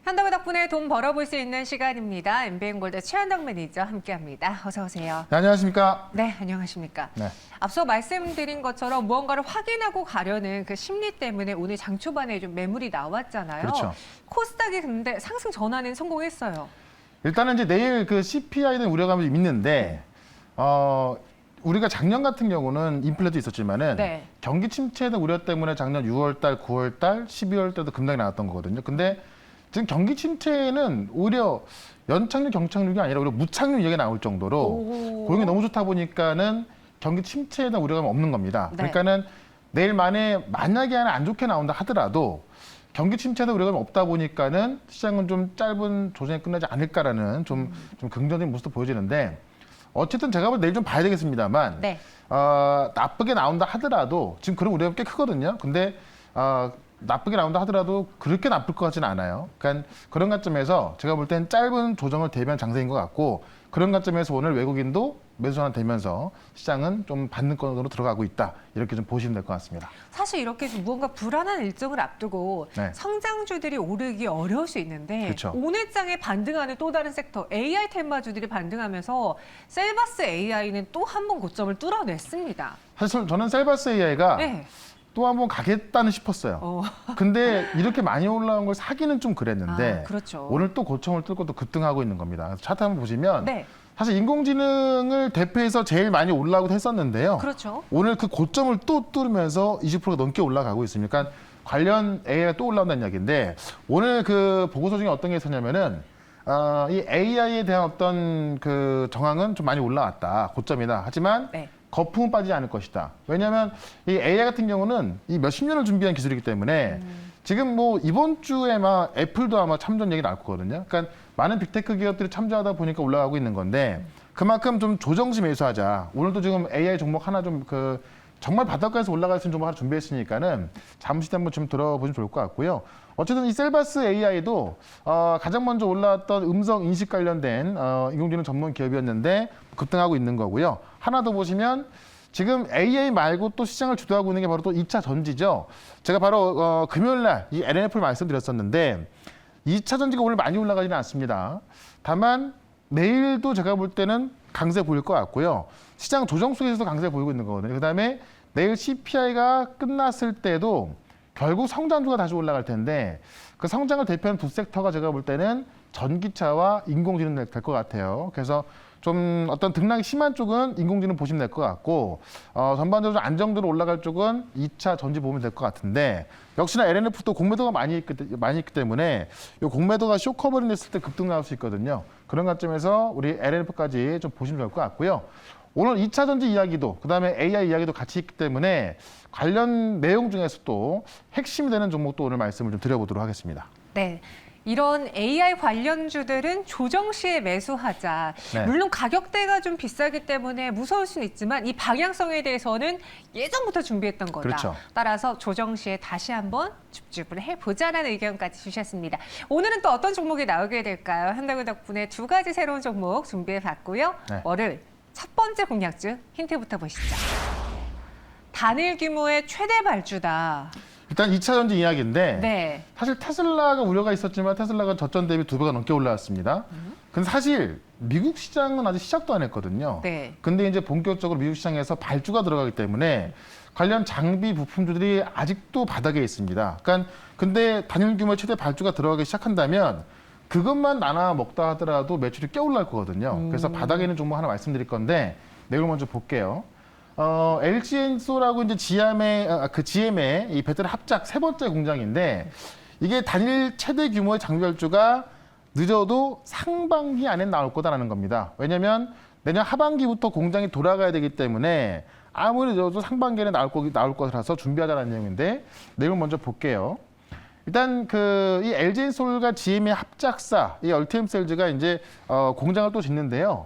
한다고 덕분에 돈 벌어볼 수 있는 시간입니다. MBN골드 최한덕 매니저 함께합니다. 어서 오세요. 네, 안녕하십니까? 네, 안녕하십니까? 네. 앞서 말씀드린 것처럼 무언가를 확인하고 가려는 그 심리 때문에 오늘 장 초반에 좀 매물이 나왔잖아요. 그렇죠. 코스닥이 근데 상승 전환은 성공했어요. 일단은 이제 내일 그 CPI에 대한 우려감이 좀 있는데, 우리가 작년 같은 경우는 인플레도 있었지만은 네. 경기 침체에 대한 우려 때문에 작년 6월달, 9월달, 12월 때도 급락이 나왔던 거거든요. 근데 지금 경기 침체는 오히려 연착륙, 경착륙이 아니라 오히려 무착륙 얘기가 나올 정도로 고용이 너무 좋다 보니까는 경기 침체에 대한 우려감이 없는 겁니다. 네. 그러니까는 내일 만약에 하나 안 좋게 나온다 하더라도 경기 침체에 대한 우려감이 없다 보니까는 시장은 좀 짧은 조정에 끝나지 않을까라는 좀 긍정적인 모습도 보여지는데 어쨌든 제가 볼 때 내일 좀 봐야 되겠습니다만 네. 나쁘게 나온다 하더라도 지금 그런 우려가 꽤 크거든요. 근데 나쁘게 나온다 하더라도 그렇게 나쁠 것 같지는 않아요. 그러니까 그런 관점에서 제가 볼 땐 짧은 조정을 대비한 장세인 것 같고 그런 관점에서 오늘 외국인도 매수 전환 되면서 시장은 좀 받는권으로 들어가고 있다. 이렇게 좀 보시면 될 것 같습니다. 사실 이렇게 좀 무언가 불안한 일정을 앞두고 네. 성장주들이 오르기 어려울 수 있는데 그렇죠. 오늘 장에 반등하는 또 다른 섹터 AI 테마주들이 반등하면서 셀바스 AI는 또 한 번 고점을 뚫어냈습니다. 사실 저는 셀바스 AI가 네. 또 한 번 가겠다는 싶었어요. 근데 이렇게 많이 올라온 걸 사기는 좀 그랬는데 그렇죠. 오늘 또 고점을 뚫고 또 급등하고 있는 겁니다. 그래서 차트 한번 보시면 네. 사실 인공지능을 대표해서 제일 많이 올라오고 했었는데요. 그렇죠. 오늘 그 고점을 또 뚫으면서 20%가 넘게 올라가고 있습니다. 그러니까 관련 AI가 또 올라온다는 이야기인데 오늘 그 보고서 중에 어떤 게 있었냐면은 이 AI에 대한 어떤 그 정황은 좀 많이 올라왔다. 고점이다. 하지만 네. 거품은 빠지지 않을 것이다. 왜냐하면 이 AI 같은 경우는 이 몇십 년을 준비한 기술이기 때문에 지금 뭐 이번 주에 막 애플도 아마 참전 얘기 나올 거거든요. 그러니까 많은 빅테크 기업들이 참조하다 보니까 올라가고 있는 건데 그만큼 좀 조정시 매수하자. 오늘도 지금 AI 종목 하나 좀 그 정말 바닷가에서 올라갈 수 있는 종목 하나 준비했으니까는 잠시 한번 좀 들어보시면 좋을 것 같고요. 어쨌든 이 셀바스 AI도 가장 먼저 올라왔던 음성 인식 관련된 인공지능 전문 기업이었는데 급등하고 있는 거고요. 하나 더 보시면 지금 AI 말고 또 시장을 주도하고 있는 게 바로 또 2차 전지죠. 제가 바로 금요일 날 이 LNF를 말씀드렸었는데 2차 전지가 오늘 많이 올라가지는 않습니다. 다만 내일도 제가 볼 때는 강세 보일 것 같고요. 시장 조정 속에서도 강세 보이고 있는 거거든요. 그다음에 내일 CPI가 끝났을 때도 결국 성장주가 다시 올라갈 텐데 그 성장을 대표하는 두 섹터가 제가 볼 때는 전기차와 인공지능 될 것 같아요. 그래서 좀 어떤 등락이 심한 쪽은 인공지능 보시면 될 것 같고 전반적으로 안정적으로 올라갈 쪽은 2차 전지 보면 될 것 같은데 역시나 LNF도 공매도가 많이 있기 때문에 이 공매도가 쇼커버링 됐을 때 급등 나올 수 있거든요. 그런 관점에서 우리 LNF까지 좀 보시면 좋을 것 같고요. 오늘 2차 전지 이야기도 그다음에 AI 이야기도 같이 있기 때문에 관련 내용 중에서 또 핵심이 되는 종목도 오늘 말씀을 좀 드려보도록 하겠습니다. 네. 이런 AI 관련주들은 조정 시에 매수하자. 네. 물론 가격대가 좀 비싸기 때문에 무서울 수는 있지만 이 방향성에 대해서는 예전부터 준비했던 거다. 그렇죠. 따라서 조정 시에 다시 한번 줍줍을 해보자라는 의견까지 주셨습니다. 오늘은 또 어떤 종목이 나오게 될까요? 한다구 덕분에 두 가지 새로운 종목 준비해봤고요. 네. 월요일 첫 번째 공략주 힌트부터 보시죠. 단일 규모의 최대 발주다. 일단 2차 전지 이야기인데 네. 사실 테슬라가 우려가 있었지만 테슬라가 저점 대비 2배가 넘게 올라왔습니다. 근데 사실 미국 시장은 아직 시작도 안 했거든요. 네. 근데 이제 본격적으로 미국 시장에서 발주가 들어가기 때문에 관련 장비 부품주들이 아직도 바닥에 있습니다. 그러니까 근데 단일 규모의 최대 발주가 들어가기 시작한다면 그것만 나눠 먹다 하더라도 매출이 꽤 올라갈 거거든요. 그래서 바닥에 있는 종목 하나 말씀드릴 건데 내용 먼저 볼게요. LG 엔소라고 이제 GM의 이 배터리 합작 세 번째 공장인데 이게 단일 최대 규모의 장비 발주가 늦어도 상반기 안에 나올 거다라는 겁니다. 왜냐하면 내년 하반기부터 공장이 돌아가야 되기 때문에 아무리 늦어도 상반기에 나올 것이라서 준비하자는 내용인데 내용 먼저 볼게요. 일단 이 LG 엔솔과 GM의 합작사 이 얼티엄셀즈가 이제 공장을 또 짓는데요.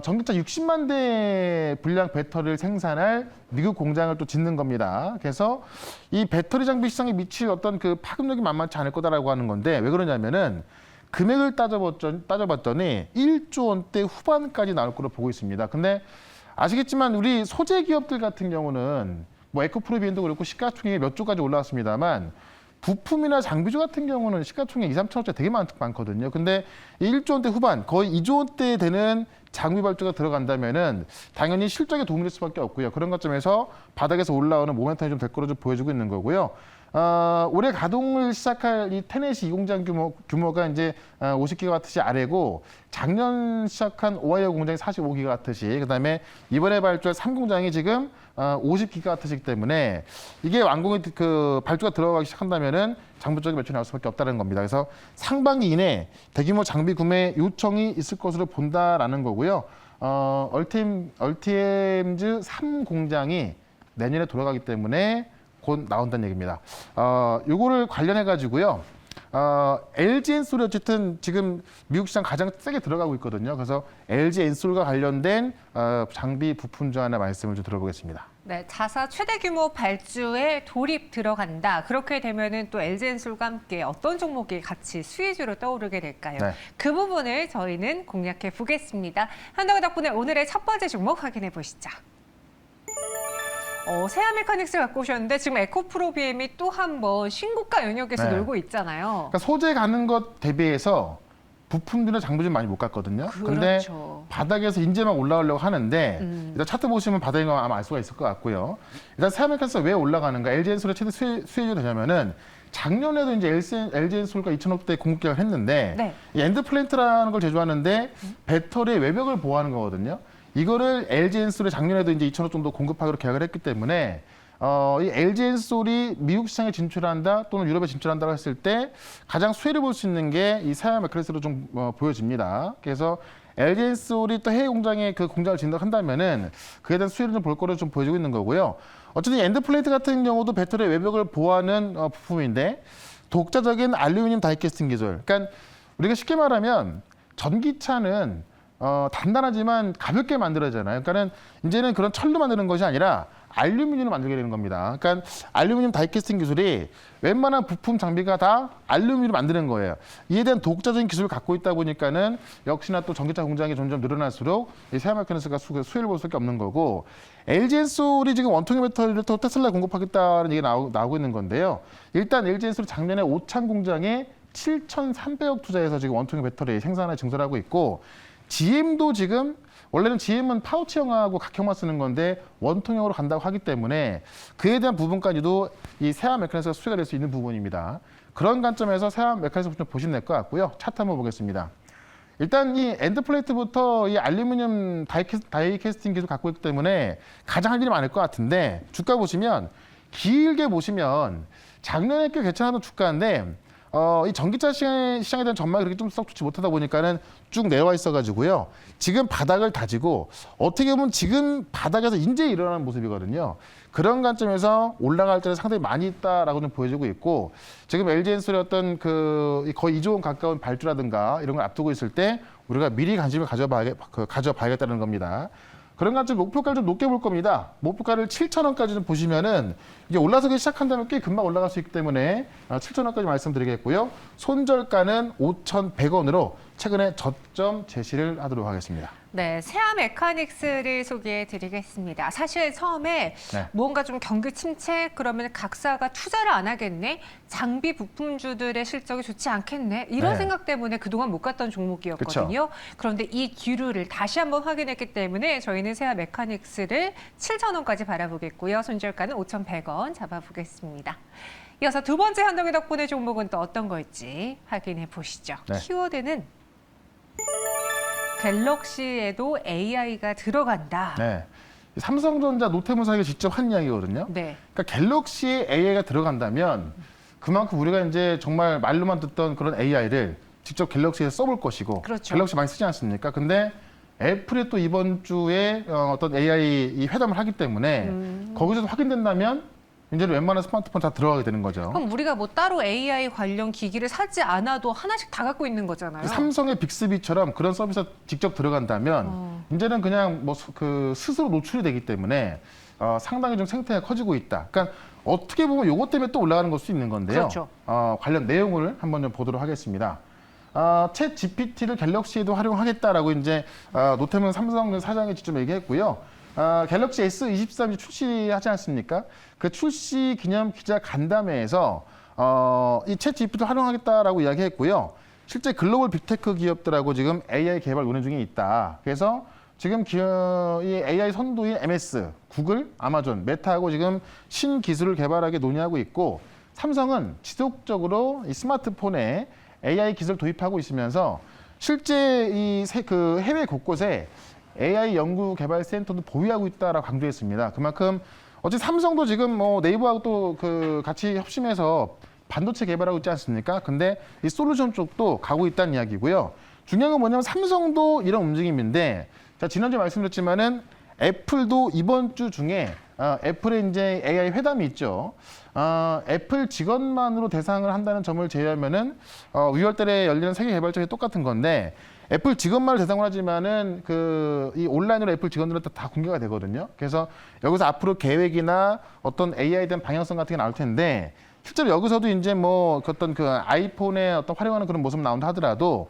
전기차 60만 대 분량 배터리를 생산할 미국 공장을 또 짓는 겁니다. 그래서 이 배터리 장비 시장에 미칠 어떤 그 파급력이 만만치 않을 거다라고 하는 건데 왜 그러냐면은 금액을 따져봤더니 1조 원대 후반까지 나올 거로 보고 있습니다. 근데 아시겠지만 우리 소재 기업들 같은 경우는 뭐 에코프로비엔도 그렇고 시가총액이 몇 조까지 올라왔습니다만 부품이나 장비주 같은 경우는 시가총액 2, 3천억짜리 되게 많거든요. 근데 1조 원대 후반, 거의 2조 원대 되는 장비 발주가 들어간다면은 당연히 실적에 도움이 될 수밖에 없고요. 그런 관점에서 바닥에서 올라오는 모멘텀이 좀 될 거로 좀 보여주고 있는 거고요. 올해 가동을 시작할 이 테넷이 2공장 규모가 이제 50기가와트시 아래고 작년 시작한 오하이오 공장이 45기가와트시, 그다음에 이번에 발주할 3공장이 지금 50기가와트시이기 때문에 이게 완공이 발주가 들어가기 시작한다면은 장부적인 매출이 나올 수밖에 없다는 겁니다. 그래서 상반기 이내 대규모 장비 구매 요청이 있을 것으로 본다라는 거고요. 얼티엠즈 3공장이 내년에 돌아가기 때문에 곧 나온다는 얘기입니다. 요거를 관련해 가지고요. LG 엔솔이 어쨌든 지금 미국 시장 가장 세게 들어가고 있거든요. 그래서 LG 엔솔과 관련된 장비 부품 중 하나 말씀을 좀 들어보겠습니다. 네, 자사 최대 규모 발주에 돌입 들어간다. 그렇게 되면은 또 LG 엔솔과 함께 어떤 종목이 같이 수혜주로 떠오르게 될까요? 네. 그 부분을 저희는 공략해 보겠습니다. 한다고 덕분에 오늘의 첫 번째 종목 확인해 보시죠. 세아 메카닉스 갖고 오셨는데 지금 에코프로 BM이 또 한 번 신고가 영역에서 네. 놀고 있잖아요. 그러니까 소재 가는 것 대비해서 부품들은 장비좀 많이 못 갔거든요. 근데 그렇죠. 바닥에서 이제 막 올라가려고 하는데 일단 차트 보시면 바닥인 거 아마 알 수가 있을 것 같고요. 일단 세아메카스가 왜 올라가는가? LG 엔솔의 최대 수혜주 되냐면은 작년에도 이제 LG 엔솔과 2,000억대 공급 계약을 했는데 네. 이 엔드 플랜트라는 걸 제조하는데 배터리의 외벽을 보호하는 거거든요. 이거를 LG 엔솔이 작년에도 이제 2,000억 정도 공급하기로 계약을 했기 때문에 이 LG 엔솔이 미국 시장에 진출한다 또는 유럽에 진출한다고 했을 때 가장 수혜를 볼 수 있는 게 이 세아 메카닉스로 좀 보여집니다. 그래서 LG 엔솔이 또 해외 공장에 그 공장을 진행한다면은 그에 대한 수혜를 좀 볼 거로 좀 보여지고 있는 거고요. 어쨌든 엔드 플레이트 같은 경우도 배터리 외벽을 보호하는 부품인데 독자적인 알루미늄 다이캐스팅 기술. 그러니까 우리가 쉽게 말하면 전기차는 단단하지만 가볍게 만들어지잖아요. 그러니까는 이제는 그런 철로 만드는 것이 아니라 알루미늄을 만들게 되는 겁니다. 그러니까 알루미늄 다이캐스팅 기술이 웬만한 부품 장비가 다 알루미늄을 만드는 거예요. 이에 대한 독자적인 기술을 갖고 있다 보니까는 역시나 또 전기차 공장이 점점 늘어날수록 이 세아 메카닉스가 수혜를 볼 수밖에 없는 거고, LG 엔솔이 지금 원통형 배터리를 또 테슬라에 공급하겠다는 얘기가 나오고 있는 건데요. 일단 LG 엔솔이 작년에 오창 공장에 7,300억 투자해서 지금 원통형 배터리 생산에 증설하고 있고, GM도 지금 원래는 GM은 파우치형하고 각형만 쓰는 건데 원통형으로 간다고 하기 때문에 그에 대한 부분까지도 이 세아 메카닉스가 수혜가 될 수 있는 부분입니다. 그런 관점에서 세아 메카닉스 좀 보시면 될 것 같고요. 차트 한번 보겠습니다. 일단 이 엔드 플레이트부터 이 알루미늄 다이캐스팅 기술 갖고 있기 때문에 가장 할 일이 많을 것 같은데, 주가 보시면 길게 보시면 작년에 꽤 괜찮았던 주가인데 이 전기차 시장에 대한 전망이 그렇게 좀 썩 좋지 못하다 보니까는 쭉 내려와 있어가지고요. 지금 바닥을 다지고 어떻게 보면 지금 바닥에서 이제 일어나는 모습이거든요. 그런 관점에서 올라갈 때는 상당히 많이 있다라고 좀 보여지고 있고, 지금 LG 엔솔의 어떤 거의 2조 원 가까운 발주라든가 이런 걸 앞두고 있을 때 우리가 미리 관심을 가져봐야겠다는 겁니다. 그런 관점 목표가를 좀 높게 볼 겁니다. 목표가를 7,000원까지 좀 보시면은 이게 올라서기 시작한다면 꽤 금방 올라갈 수 있기 때문에 7,000원까지 말씀드리겠고요. 손절가는 5,100원으로 최근에 저점 제시를 하도록 하겠습니다. 네, 세아 메카닉스를 소개해 드리겠습니다. 사실 처음에 네. 뭔가 좀 경기 침체, 그러면 각사가 투자를 안 하겠네? 장비 부품주들의 실적이 좋지 않겠네? 이런 네. 생각 때문에 그동안 못 갔던 종목이었거든요. 그런데 이 기류를 다시 한번 확인했기 때문에 저희는 세아 메카닉스를 7,000원까지 바라보겠고요. 손절가는 5,100원 잡아보겠습니다. 이어서 두 번째 한동희 덕분의 종목은 또 어떤 걸지 확인해 보시죠. 네. 키워드는 갤럭시에도 AI가 들어간다. 네. 삼성전자 노태무사에게 직접 한 이야기거든요. 네. 그러니까 갤럭시에 AI가 들어간다면 그만큼 우리가 이제 정말 말로만 듣던 그런 AI를 직접 갤럭시에서 써볼 것이고, 그렇죠. 갤럭시 많이 쓰지 않습니까? 근데 애플이 또 이번 주에 어떤 AI 이 회담을 하기 때문에 거기서 확인된다면 이제는 웬만한 스마트폰 다 들어가게 되는 거죠. 그럼 우리가 뭐 따로 AI 관련 기기를 사지 않아도 하나씩 다 갖고 있는 거잖아요. 삼성의 빅스비처럼 그런 서비스가 직접 들어간다면 이제는 그냥 뭐 스스로 노출이 되기 때문에 상당히 좀 생태가 커지고 있다. 그러니까 어떻게 보면 요것 때문에 또 올라가는 걸 수 있는 건데요. 그렇죠. 관련 내용을 한번 좀 보도록 하겠습니다. 챗 GPT를 갤럭시에도 활용하겠다라고 이제 노태문 삼성 사장이 직접 얘기했고요. 갤럭시 S23 출시하지 않습니까? 그 출시 기념 기자 간담회에서 이챗 GPT를 활용하겠다라고 이야기했고요. 실제 글로벌 빅테크 기업들하고 지금 AI 개발 논의 중에 있다. 그래서 지금 이 AI 선두인 MS, 구글, 아마존, 메타하고 지금 신기술을 개발하게 논의하고 있고 삼성은 지속적으로 이 스마트폰에 AI 기술을 도입하고 있으면서 실제 그 해외 곳곳에 AI 연구 개발 센터도 보유하고 있다라고 강조했습니다. 그만큼 어제 삼성도 지금 뭐 네이버하고 또 그 같이 협심해서 반도체 개발하고 있지 않습니까? 근데 이 솔루션 쪽도 가고 있다는 이야기고요. 중요한 건 뭐냐면 삼성도 이런 움직임인데, 자, 지난주에 말씀드렸지만은 애플도 이번 주 중에 애플의 이제 AI 회담이 있죠. 애플 직원만으로 대상을 한다는 점을 제외하면은 6월달에 열리는 세계 개발자회 똑같은 건데 애플 직원만을 대상으로 하지만은 이 온라인으로 애플 직원들은 다 공개가 되거든요. 그래서 여기서 앞으로 계획이나 어떤 AI에 대한 방향성 같은 게 나올 텐데 실제로 여기서도 이제 뭐 어떤 그 아이폰에 어떤 활용하는 그런 모습 나온다 하더라도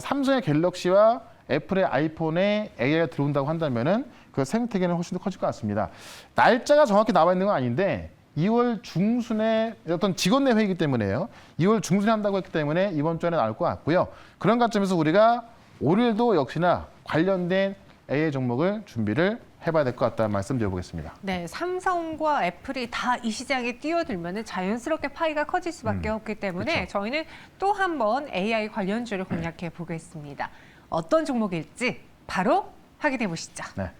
삼성의 갤럭시와 애플의 아이폰에 AI가 들어온다고 한다면은 그 생태계는 훨씬 더 커질 것 같습니다. 날짜가 정확히 나와 있는 건 아닌데 2월 중순에 어떤 직원 내 회의이기 때문에요. 2월 중순에 한다고 했기 때문에 이번 주 안에 나올 것 같고요. 그런 관점에서 우리가 올해도 역시나 관련된 AI 종목을 준비를 해봐야 될 것 같다는 말씀 드려보겠습니다. 네, 삼성과 애플이 다 이 시장에 뛰어들면 자연스럽게 파이가 커질 수밖에 없기 때문에 그쵸. 저희는 또 한 번 AI 관련주를 공략해 보겠습니다. 어떤 종목일지 바로 확인해 보시죠. 네.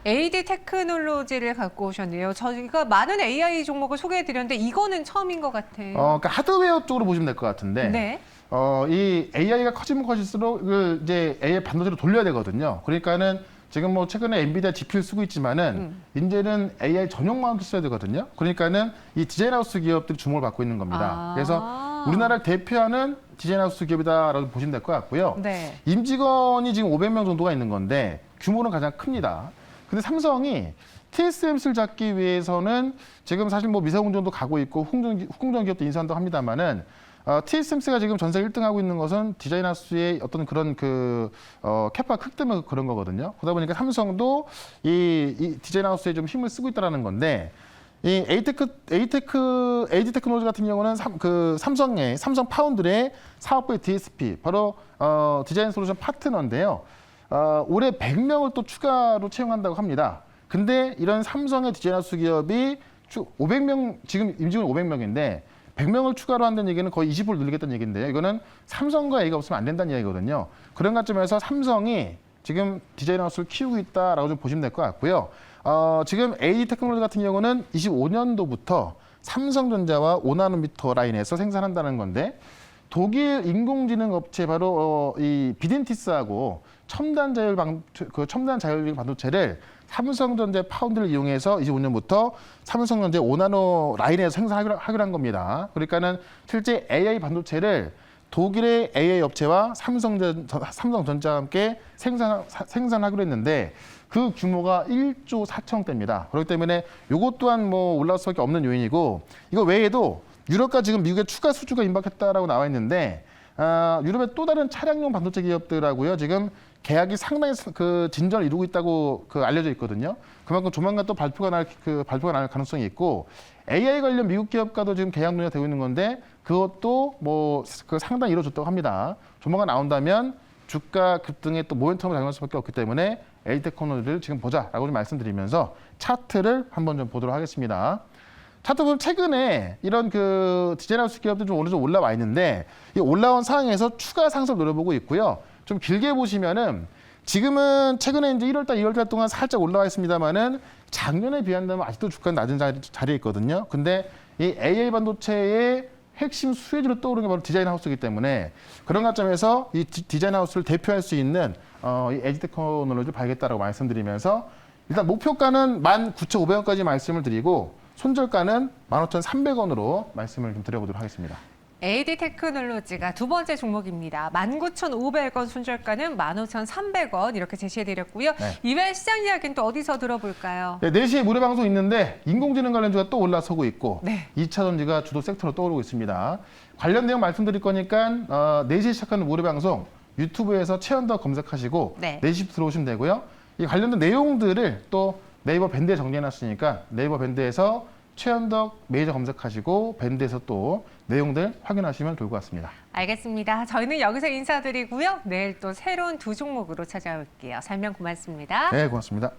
AD 테크놀로지를 갖고 오셨네요. 저희가 많은 AI 종목을 소개해드렸는데 이거는 처음인 것 같아요. 그러니까 하드웨어 쪽으로 보시면 될 것 같은데 네. 이 AI가 커지면 커질수록 이걸 이제 AI 반도체로 돌려야 되거든요. 그러니까는 지금 뭐 최근에 엔비디아 GPU 쓰고 있지만은 이제는 AI 전용 마운트 써야 되거든요. 그러니까는 이 디자인하우스 기업들이 주목을 받고 있는 겁니다. 그래서 우리나라를 대표하는 디자인하우스 기업이다라고 보시면 될 것 같고요. 네. 임직원이 지금 500명 정도가 있는 건데 규모는 가장 큽니다. 근데 삼성이 TSMC를 잡기 위해서는 지금 사실 뭐 미세공정도 가고 있고 후공정 기업도 인수한다고 합니다만은 TSMC가 지금 전 세계 1등하고 있는 것은 디자인하우스의 어떤 그런 캐파가 크기 때문에 그런 거거든요. 그러다 보니까 삼성도 이 디자인하우스에 좀 힘을 쓰고 있다는 건데 이 AD 테크놀로지 같은 경우는 삼성 파운드의 사업부의 DSP 바로 디자인 솔루션 파트너인데요. 올해 100명을 또 추가로 채용한다고 합니다. 근데 이런 삼성의 디자인하우스 기업이 500명, 지금 임직원 500명인데 100명을 추가로 한다는 얘기는 거의 20%를 늘리겠다는 얘기인데요. 이거는 삼성과 얘기가 없으면 안 된다는 얘기거든요. 그런 관점에서 삼성이 지금 디자인하우스를 키우고 있다라고 좀 보시면 될 것 같고요. 지금 AD 테크놀로지 같은 경우는 25년도부터 삼성전자와 5나노미터 라인에서 생산한다는 건데 독일 인공지능 업체 바로 이 비덴티스하고 첨단 자율 반도체를 삼성전자 파운드를 이용해서 25년부터 삼성전자 5나노 라인에서 생산하기로 한 겁니다. 그러니까는 실제 AI 반도체를 독일의 AI 업체와 삼성전자와 함께 생산하기로 했는데 그 규모가 1조 4천억대입니다. 그렇기 때문에 이것 또한 뭐 올라갈 수밖에 없는 요인이고 이거 외에도 유럽과 지금 미국의 추가 수주가 임박했다라고 나와 있는데 유럽의 또 다른 차량용 반도체 기업들하고요 지금 계약이 상당히 진전을 이루고 있다고 알려져 있거든요. 그만큼 조만간 또 발표가 날 가능성이 있고 AI 관련 미국 기업과도 지금 계약 논의가 되고 있는 건데 그것도 뭐 상당히 이루어졌다고 합니다. 조만간 나온다면 주가 급등에 또 모멘텀을 작용할 수밖에 없기 때문에 AD 테크놀로지를 지금 보자라고 좀 말씀드리면서 차트를 한번 좀 보도록 하겠습니다. 차트 보면 최근에 이런 디자인하우스 기업들이 좀 어느 정도 올라와 있는데 이 올라온 상황에서 추가 상승을 노려보고 있고요. 좀 길게 보시면은 지금은 최근에 이제 1월달, 2월달 동안 살짝 올라와 있습니다만은 작년에 비한다면 아직도 주가는 낮은 자리에 있거든요. 근데 이 AI 반도체의 핵심 수혜주로 떠오르는 게 바로 디자인하우스이기 때문에 그런 관점에서 이 디자인하우스를 대표할 수 있는 이 AD 테크놀로지를 봐야겠다라고 말씀드리면서 일단 목표가는 19,500원까지 말씀을 드리고 손절가는 15,300원으로 말씀을 좀 드려보도록 하겠습니다. AD 테크놀로지가 두 번째 종목입니다. 19,500원 손절가는 15,300원 이렇게 제시해드렸고요. 네. 이외 시장 이야기는 또 어디서 들어볼까요? 네, 4시에 무료 방송 있는데 인공지능 관련주가 또 올라서고 있고 네. 2차 전지가 주도 섹터로 떠오르고 있습니다. 관련 내용 말씀드릴 거니까 4시에 시작하는 무료 방송 유튜브에서 최연더 검색하시고 네. 4시 들어오시면 되고요. 이 관련된 내용들을 또 네이버 밴드에 정리해놨으니까 네이버 밴드에서 최현덕 매니저 검색하시고 밴드에서 또 내용들 확인하시면 좋을 것 같습니다. 알겠습니다. 저희는 여기서 인사드리고요. 내일 또 새로운 두 종목으로 찾아올게요. 설명 고맙습니다. 네, 고맙습니다.